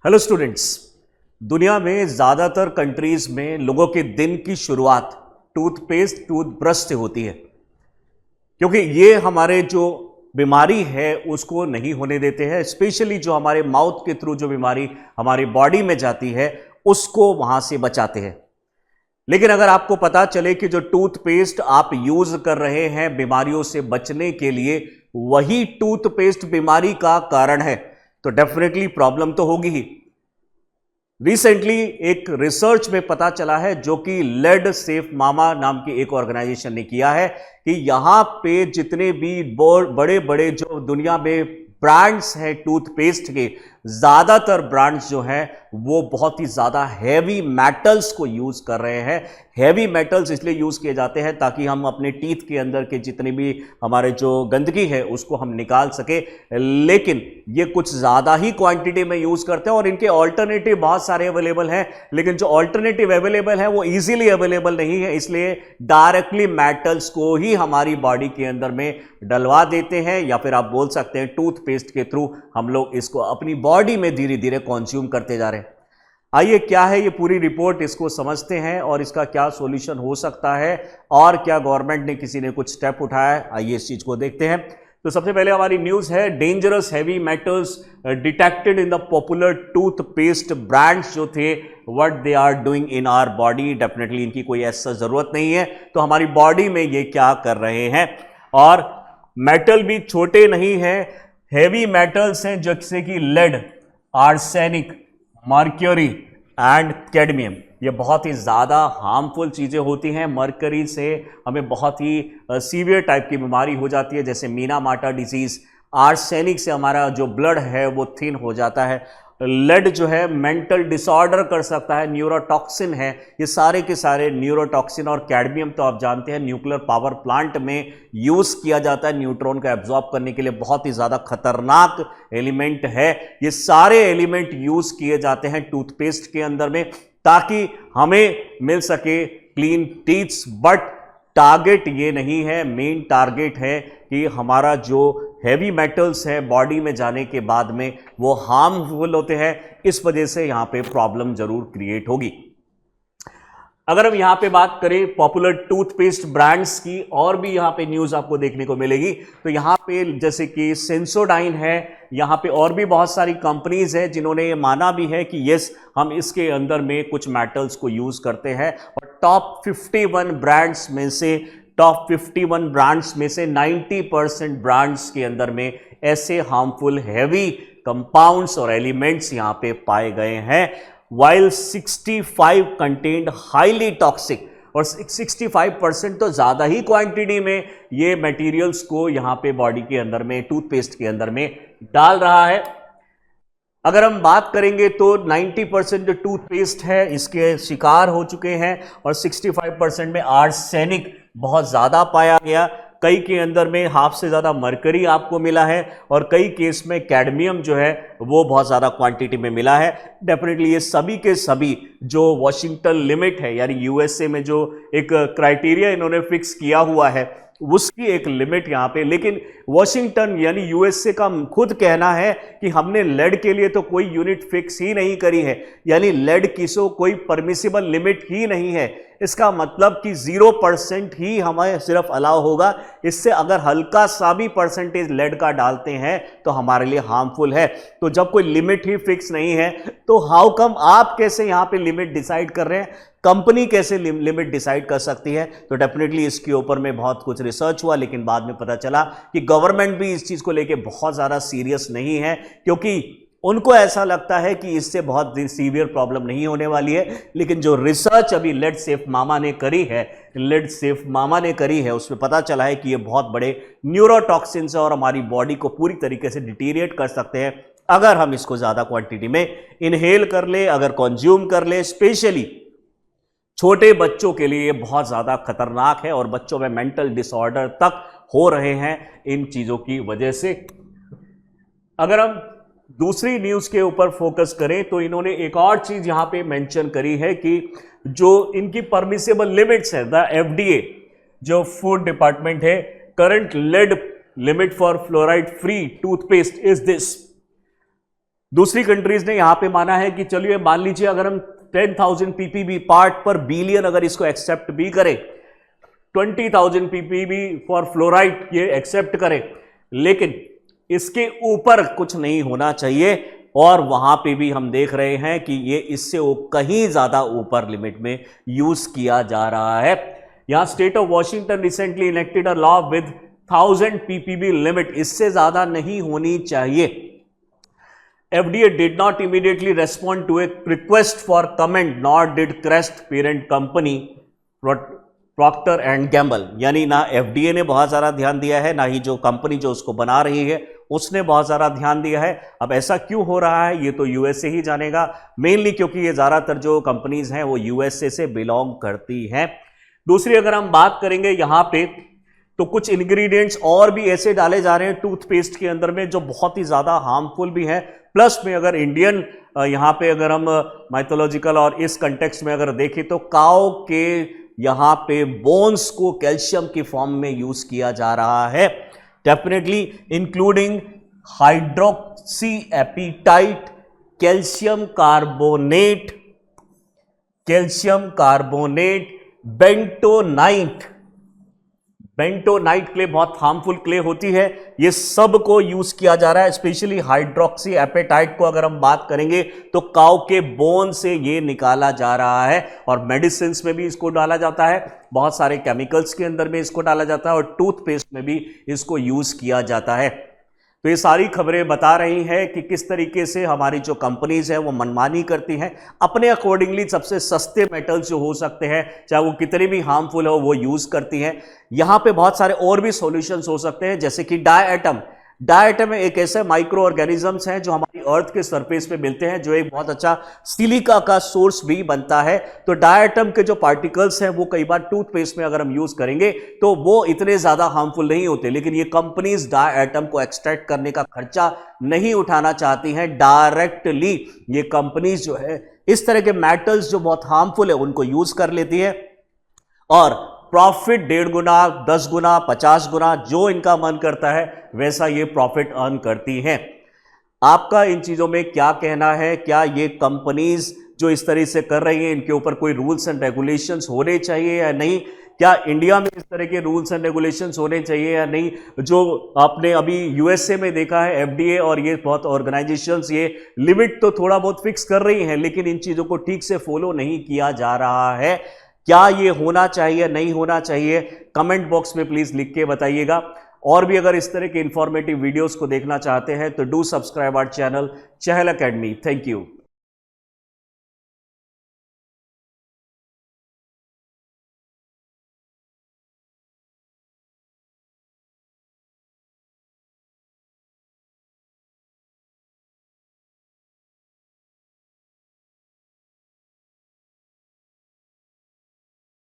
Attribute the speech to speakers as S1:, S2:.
S1: Hello students. दुनिया में ज़्यादातर कंट्रीज में लोगों के दिन की शुरुआत टूथपेस्ट टूथब्रश से होती है, क्योंकि ये हमारे जो बीमारी है उसको नहीं होने देते हैं। स्पेशली जो हमारे माउथ के थ्रू जो बीमारी हमारी बॉडी में जाती है उसको वहां से बचाते हैं। लेकिन अगर आपको पता चले कि जो टूथपेस्ट आप यूज कर रहे हैं बीमारियों से बचने के लिए, वही टूथपेस्ट बीमारी का कारण है, तो डेफिनेटली प्रॉब्लम तो होगी ही। रिसेंटली एक रिसर्च में पता चला है, जो कि लेड सेफ मामा नाम की एक ऑर्गेनाइजेशन ने किया है, कि यहां पे जितने भी बड़े बड़े जो दुनिया में ब्रांड्स हैं टूथपेस्ट के, ज्यादातर ब्रांड्स जो हैं वो बहुत ही ज्यादा हैवी मेटल्स को यूज कर रहे हैं। हैवी मेटल्स इसलिए यूज किए जाते हैं ताकि हम अपने टीथ के अंदर के जितनी भी हमारे जो गंदगी है उसको हम निकाल सके, लेकिन ये कुछ ज्यादा ही क्वांटिटी में यूज करते हैं। और इनके ऑल्टरनेटिव बहुत सारे अवेलेबल हैं, लेकिन जो ऑल्टरनेटिव अवेलेबल है वो इजीली अवेलेबल नहीं है, इसलिए डायरेक्टली मेटल्स को ही हमारी बॉडी के अंदर में डलवा देते हैं, या फिर आप बोल सकते हैं टूथपेस्ट के थ्रू हम लोग इसको अपनी बॉडी में धीरे धीरे कंज्यूम करते जा रहे हैं। आइए क्या है ये पूरी रिपोर्ट, इसको समझते हैं और इसका क्या सॉल्यूशन हो सकता है, और क्या गवर्नमेंट ने किसी ने कुछ स्टेप उठाया है, आइए इस चीज को देखते हैं। तो सबसे पहले हमारी न्यूज है, dangerous heavy metals detected in the popular toothpaste brands जो थे, what they are doing in our body. Definitely इनकी कोई ऐसा जरूरत नहीं है, तो हमारी बॉडी में ये क्या कर रहे हैं। और मेटल भी छोटे नहीं है, हैवी मेटल्स हैं जैसे कि lead, arsenic, mercury and cadmium. ये बहुत ही ज़्यादा हार्मफुल चीज़ें होती हैं। मर्करी से हमें बहुत ही सीवियर टाइप की बीमारी हो जाती है, जैसे मीना माटा डिजीज़। आर्सेनिक से हमारा जो ब्लड है वो थिन हो जाता है। लेड जो है मेंटल डिसऑर्डर कर सकता है, न्यूरोटॉक्सिन है, ये सारे के सारे न्यूरोटॉक्सिन। और कैडमियम तो आप जानते हैं न्यूक्लियर पावर प्लांट में यूज़ किया जाता है न्यूट्रॉन का एब्जॉर्ब करने के लिए, बहुत ही ज़्यादा खतरनाक एलिमेंट है। ये सारे एलिमेंट यूज़ किए जाते हैं टूथपेस्ट के अंदर में, ताकि हमें मिल सके क्लीन टीथ्स। बट टारगेट ये नहीं है, मेन टारगेट है कि हमारा जो हैवी मेटल्स है बॉडी में जाने के बाद में वो हार्मफुल होते हैं, इस वजह से यहां पे प्रॉब्लम जरूर क्रिएट होगी। अगर हम यहां पे बात करें पॉपुलर टूथपेस्ट ब्रांड्स की, और भी यहां पे न्यूज आपको देखने को मिलेगी। तो यहां पे जैसे कि सेंसोडाइन है, यहां पे और भी बहुत सारी कंपनीज है जिन्होंने ये माना भी है कि यस हम इसके अंदर में कुछ मेटल्स को यूज करते हैं। और टॉप 51 ब्रांड्स में से 90% ब्रांड्स के अंदर में ऐसे हार्मफुल हैवी कंपाउंड्स और एलिमेंट्स यहां पे पाए गए हैं, while 65 कंटेन्ड हाईली टॉक्सिक। और 65% तो ज्यादा ही क्वांटिटी में ये मटेरियल्स को यहां पे बॉडी के अंदर में टूथपेस्ट के अंदर में डाल रहा है। अगर हम बात करेंगे तो 90% जो टूथपेस्ट है इसके शिकार हो चुके हैं, और 65% में आर्सेनिक बहुत ज़्यादा पाया गया। कई के अंदर में हाफ से ज़्यादा मरकरी आपको मिला है, और कई केस में कैडमियम जो है वो बहुत ज़्यादा क्वांटिटी में मिला है। डेफिनेटली ये सभी के सभी जो वॉशिंगटन लिमिट है, यानी यूएसए में जो एक क्राइटेरिया इन्होंने फिक्स किया हुआ है उसकी एक लिमिट यहाँ पे, लेकिन वॉशिंगटन यानी यूएसए का खुद कहना है कि हमने लेड के लिए तो कोई यूनिट फिक्स ही नहीं करी है, यानी लेड की सो कोई परमिसिबल लिमिट ही नहीं है। इसका मतलब कि 0% ही हमें सिर्फ अलाउ होगा। इससे अगर हल्का सा भी परसेंटेज लेड का डालते हैं तो हमारे लिए हार्मफुल है। तो जब कोई लिमिट ही फिक्स नहीं है तो हाउ कम आप कैसे यहाँ पे लिमिट डिसाइड कर रहे हैं, कंपनी कैसे लिमिट डिसाइड कर सकती है। तो डेफिनेटली इसके ऊपर में बहुत कुछ रिसर्च हुआ, लेकिन बाद में पता चला कि गवर्नमेंट भी इस चीज को लेके बहुत ज्यादा सीरियस नहीं है, क्योंकि उनको ऐसा लगता है कि इससे बहुत सीवियर प्रॉब्लम नहीं होने वाली है। लेकिन जो रिसर्च अभी लेड सेफ मामा ने करी है उसमें पता चला है कि ये बहुत बड़े न्यूरोटॉक्सिन्स है और हमारी बॉडी को पूरी तरीके से डिटीरिएट कर सकते हैं अगर हम इसको ज्यादा क्वांटिटी में इनहेल कर ले, अगर कंज्यूम कर ले। स्पेशली छोटे बच्चों के लिए ये बहुत ज़्यादा खतरनाक है, और बच्चों में मेंटल डिसऑर्डर तक हो रहे हैं इन चीज़ों की वजह से। अगर हम दूसरी न्यूज़ के ऊपर फोकस करें तो इन्होंने एक और चीज़ यहाँ पे मेंशन करी है कि जो इनकी परमिसेबल लिमिट्स है, द एफडीए जो फूड डिपार्टमेंट है, current lead limit for fluoride free toothpaste is this. दूसरी कंट्रीज ने यहां पे माना है कि चलिए मान लीजिए अगर हम 10,000 पीपीबी पार्ट पर बिलियन अगर इसको एक्सेप्ट भी करें, 20,000 पीपीबी फॉर फ्लोराइड ये एक्सेप्ट करें, लेकिन इसके ऊपर कुछ नहीं होना चाहिए। और वहां पे भी हम देख रहे हैं कि ये इससे कहीं ज्यादा ऊपर लिमिट में यूज किया जा रहा है। यहां state of Washington recently enacted a law with 1000 PPB limit, इससे ज्यादा नहीं होनी चाहिए। FDA did not immediately respond to a request for comment, nor did Crest parent company Procter and Gamble। यानी ना FDA ने बहुत सारा ध्यान दिया है, ना ही जो कंपनी जो उसको बना रही है उसने बहुत सारा ध्यान दिया है। अब ऐसा क्यों हो रहा है ये तो यूएसए ही जानेगा, मेनली क्योंकि ये ज़्यादातर जो कंपनीज हैं वो यूएसए से बिलोंग करती हैं। दूसरी अगर हम बात करेंगे यहाँ पे, तो कुछ इंग्रेडिएंट्स और भी ऐसे डाले जा रहे हैं टूथपेस्ट के अंदर में जो बहुत ही ज़्यादा हार्मफुल भी हैं। प्लस में अगर इंडियन यहाँ पे अगर हम माइथोलॉजिकल और इस कंटेक्स्ट में अगर देखें तो काऊ के यहाँ पे बोन्स को कैल्शियम की फॉर्म में यूज किया जा रहा है, definitely including hydroxy appetite, calcium carbonate, bentonite clay बहुत हार्मफुल क्ले होती है, ये सब को यूज किया जा रहा है। स्पेशली हाइड्रोक्सी एपेटाइट को अगर हम बात करेंगे तो काऊ के बोन से ये निकाला जा रहा है, और मेडिसिन में भी इसको डाला जाता है, बहुत सारे केमिकल्स के अंदर में इसको डाला जाता है, और टूथपेस्ट में भी इसको यूज किया जाता है। तो ये सारी खबरें बता रही हैं कि किस तरीके से हमारी जो कंपनीज हैं वो मनमानी करती हैं, अपने अकॉर्डिंगली सबसे सस्ते मेटल्स जो हो सकते हैं चाहे वो कितने भी हार्मफुल हो वो यूज करती हैं। यहाँ पे बहुत सारे और भी सॉल्यूशंस हो सकते हैं, जैसे कि डायएटम एक ऐसे माइक्रो ऑर्गेनिजम्स हैं जो हमारी अर्थ के सरफेस पे मिलते हैं, जो एक बहुत अच्छा सिलिका का सोर्स भी बनता है। तो डायएटम के जो पार्टिकल्स हैं वो कई बार टूथपेस्ट में अगर हम यूज करेंगे तो वो इतने ज्यादा हार्मफुल नहीं होते, लेकिन ये कंपनीज डायएटम को एक्सट्रैक्ट करने का खर्चा नहीं उठाना चाहती हैं। डायरेक्टली ये कंपनीज जो है इस तरह के मेटल्स जो बहुत हार्मफुल है उनको यूज कर लेती है, और प्रॉफिट 1.5 गुना, 10 गुना, 50 गुना जो इनका मन करता है वैसा ये प्रॉफिट अर्न करती हैं। आपका इन चीज़ों में क्या कहना है? क्या ये कंपनीज जो इस तरह से कर रही हैं इनके ऊपर कोई रूल्स एंड रेगुलेशंस होने चाहिए या नहीं? क्या इंडिया में इस तरह के रूल्स एंड रेगुलेशंस होने चाहिए या नहीं? जो आपने अभी यूएसए में देखा है, एफडीए और ये बहुत ऑर्गेनाइजेशंस ये लिमिट तो थोड़ा बहुत फिक्स कर रही हैं, लेकिन इन चीज़ों को ठीक से फॉलो नहीं किया जा रहा है। क्या ये होना चाहिए, नहीं होना चाहिए? कमेंट बॉक्स में प्लीज लिख के बताइएगा। और भी अगर इस तरह के इंफॉर्मेटिव वीडियोस को देखना चाहते हैं तो do subscribe our channel Chahal academy. Thank you.